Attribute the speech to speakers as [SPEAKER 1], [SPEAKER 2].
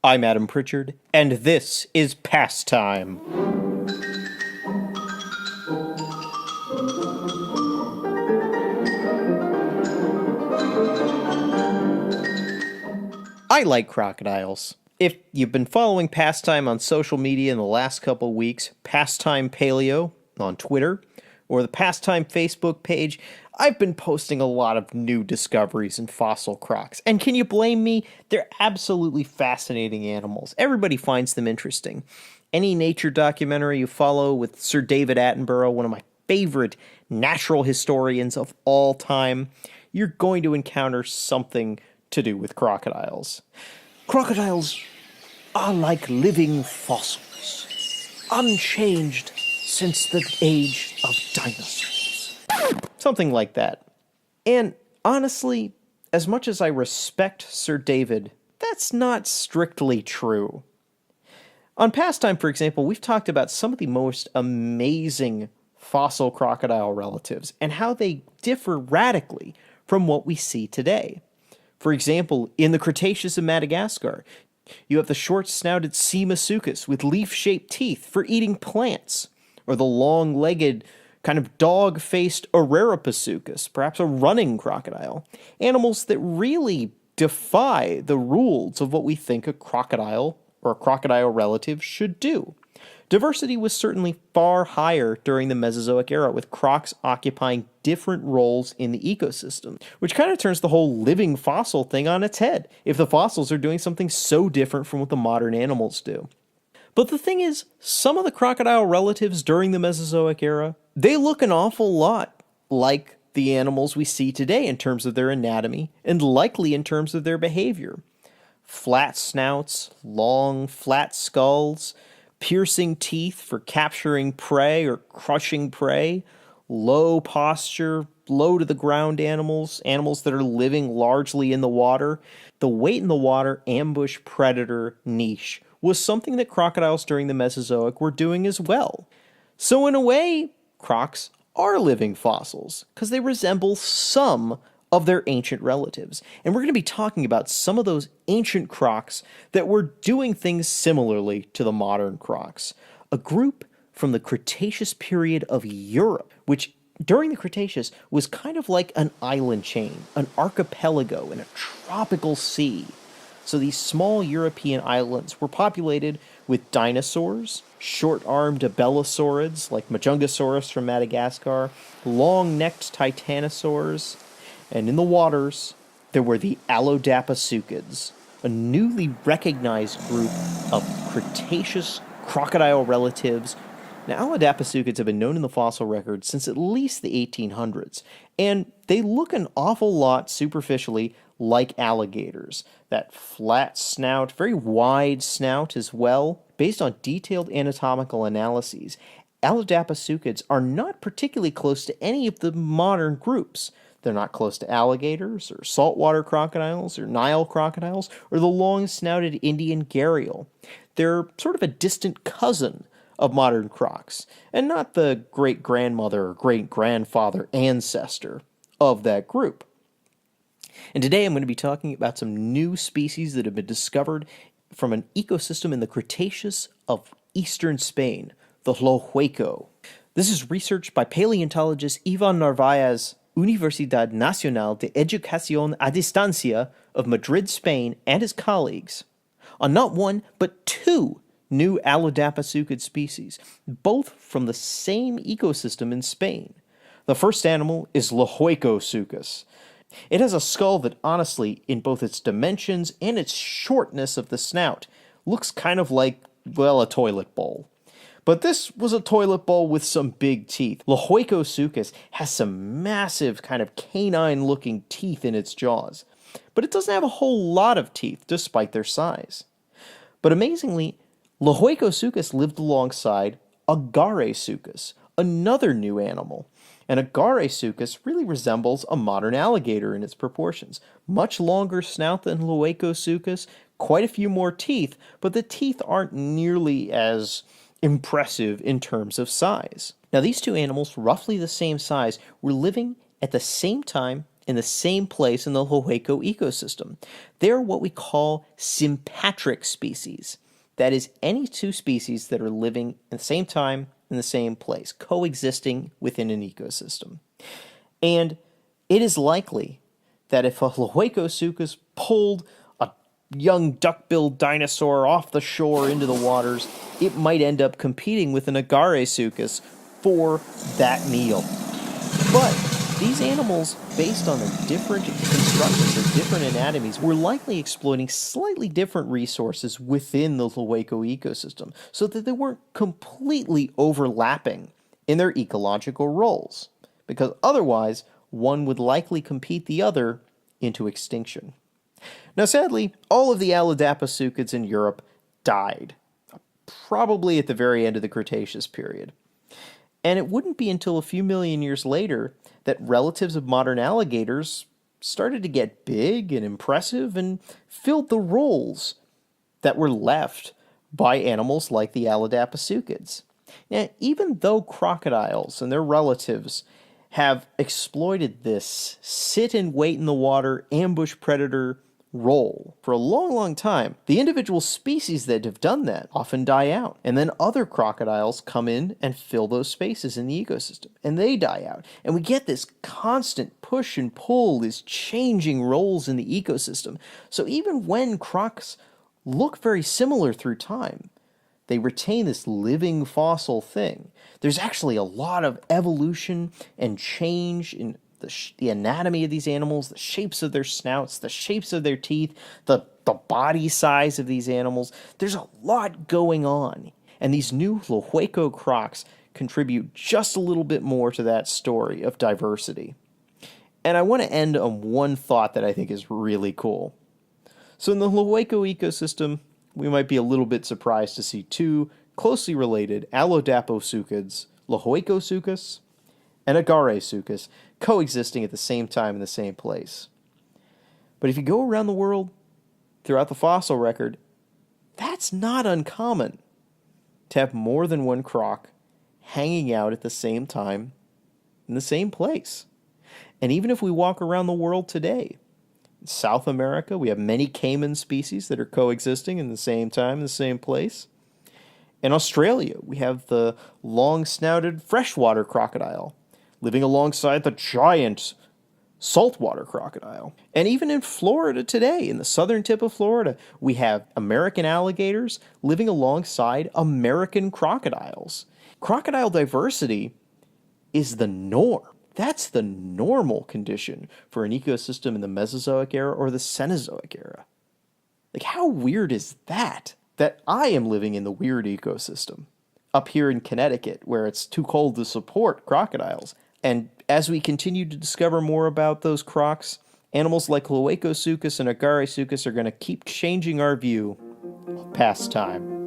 [SPEAKER 1] I'm Adam Pritchard, and this is Pastime. I like crocodiles. If you've been following Pastime on social media in the last couple weeks, Pastime Paleo on Twitter, or the Pastime Facebook page, I've been posting a lot of new discoveries in fossil crocs. And can you blame me? They're absolutely fascinating animals. Everybody finds them interesting. Any nature documentary you follow with Sir David Attenborough, one of my favorite natural historians of all time, you're going to encounter something to do with crocodiles. Crocodiles are like living fossils, unchanged since the age of dinosaurs. Something like that. And honestly, as much as I respect Sir David, that's not strictly true. On Pastime, for example, we've talked about some of the most amazing fossil crocodile relatives and how they differ radically from what we see today. For example, in the Cretaceous of Madagascar, you have the short-snouted Agaresuchus with leaf-shaped teeth for eating plants, or the long-legged, kind of dog-faced Allodaposuchidae, perhaps a running crocodile. Animals that really defy the rules of what we think a crocodile or a crocodile relative should do. Diversity was certainly far higher during the Mesozoic era, with crocs occupying different roles in the ecosystem, which kind of turns the whole living fossil thing on its head, if the fossils are doing something so different from what the modern animals do. But the thing is, some of the crocodile relatives during the Mesozoic era, they look an awful lot like the animals we see today in terms of their anatomy, and likely in terms of their behavior. Flat snouts, long, flat skulls, piercing teeth for capturing prey or crushing prey, low posture, low to the ground animals, animals that are living largely in the water. The wait in the water ambush predator niche was something that crocodiles during the Mesozoic were doing as well. So in a way, crocs are living fossils, because they resemble some of their ancient relatives. And we're going to be talking about some of those ancient crocs that were doing things similarly to the modern crocs. A group from the Cretaceous period of Europe, which during the Cretaceous was kind of like an island chain, an archipelago in a tropical sea. So these small European islands were populated with dinosaurs, short-armed abelisaurids like Majungasaurus from Madagascar, long-necked titanosaurs, and in the waters, there were the Allodaposuchidae, a newly recognized group of Cretaceous crocodile relatives. Now, Allodaposuchidae have been known in the fossil record since at least the 1800s, and they look an awful lot superficially like alligators. That flat snout, very wide snout as well. Based on detailed anatomical analyses, Allodaposuchidae are not particularly close to any of the modern groups. They're not close to alligators, or saltwater crocodiles, or Nile crocodiles, or the long-snouted Indian gharial. They're sort of a distant cousin of modern crocs, and not the great-grandmother or great-grandfather ancestor of that group. And today I'm going to be talking about some new species that have been discovered from an ecosystem in the Cretaceous of eastern Spain, the Lo Hueco. This is research by paleontologist Ivan Narvaez, Universidad Nacional de Educación a Distancia of Madrid, Spain, and his colleagues, on not one, but two new Allodaposuchid species, both from the same ecosystem in Spain. The first animal is Lohuecosuchus. It has a skull that honestly, in both its dimensions and its shortness of the snout, looks kind of like, well, a toilet bowl. But this was a toilet bowl with some big teeth. Lohuecosuchus has some massive kind of canine-looking teeth in its jaws, but it doesn't have a whole lot of teeth despite their size. But amazingly, Lohuecosuchus lived alongside Agaresuchus, another new animal. And Agaresuchus really resembles a modern alligator in its proportions. Much longer snout than Lohuecosuchus, quite a few more teeth, but the teeth aren't nearly as impressive in terms of size. Now, these two animals, roughly the same size, were living at the same time in the same place in the Lo Hueco ecosystem. They're what we call sympatric species. That is, any two species that are living at the same time in the same place, coexisting within an ecosystem. And it is likely that if a Lohuecosuchus pulled a young duck-billed dinosaur off the shore into the waters, it might end up competing with an Agaresuchus for that meal. But these animals, based on their different constructions or different anatomies, were likely exploiting slightly different resources within the Lohueco ecosystem, so that they weren't completely overlapping in their ecological roles, because otherwise one would likely compete the other into extinction. Now, sadly, all of the Allodaposuchids in Europe died, probably at the very end of the Cretaceous period. And it wouldn't be until a few million years later that relatives of modern alligators started to get big and impressive and filled the roles that were left by animals like the Allodaposuchids. Now, even though crocodiles and their relatives have exploited this sit and wait in the water, ambush predator role for a long, long time, the individual species that have done that often die out. And then other crocodiles come in and fill those spaces in the ecosystem, and they die out. And we get this constant push and pull, these changing roles in the ecosystem. So even when crocs look very similar through time, they retain this living fossil thing. There's actually a lot of evolution and change in the anatomy of these animals, the shapes of their snouts, the shapes of their teeth, the body size of these animals. There's a lot going on. And these new Lo Hueco crocs contribute just a little bit more to that story of diversity. And I want to end on one thought that I think is really cool. So in the Lo Hueco ecosystem, we might be a little bit surprised to see two closely related Allodaposuchids, Lohuecosuchus and Agaresuchus, coexisting at the same time in the same place. But if you go around the world, throughout the fossil record, that's not uncommon to have more than one croc hanging out at the same time in the same place. And even if we walk around the world today, in South America, we have many caiman species that are coexisting in the same time in the same place. In Australia, we have the long-snouted freshwater crocodile living alongside the giant saltwater crocodile. And even in Florida today, in the southern tip of Florida, we have American alligators living alongside American crocodiles. Crocodile diversity is the norm. That's the normal condition for an ecosystem in the Mesozoic era or the Cenozoic era. Like, how weird is that? That I am living in the weird ecosystem up here in Connecticut, where it's too cold to support crocodiles. And as we continue to discover more about those crocs, animals like Lohuecosuchus and Agaresuchus are going to keep changing our view of past time.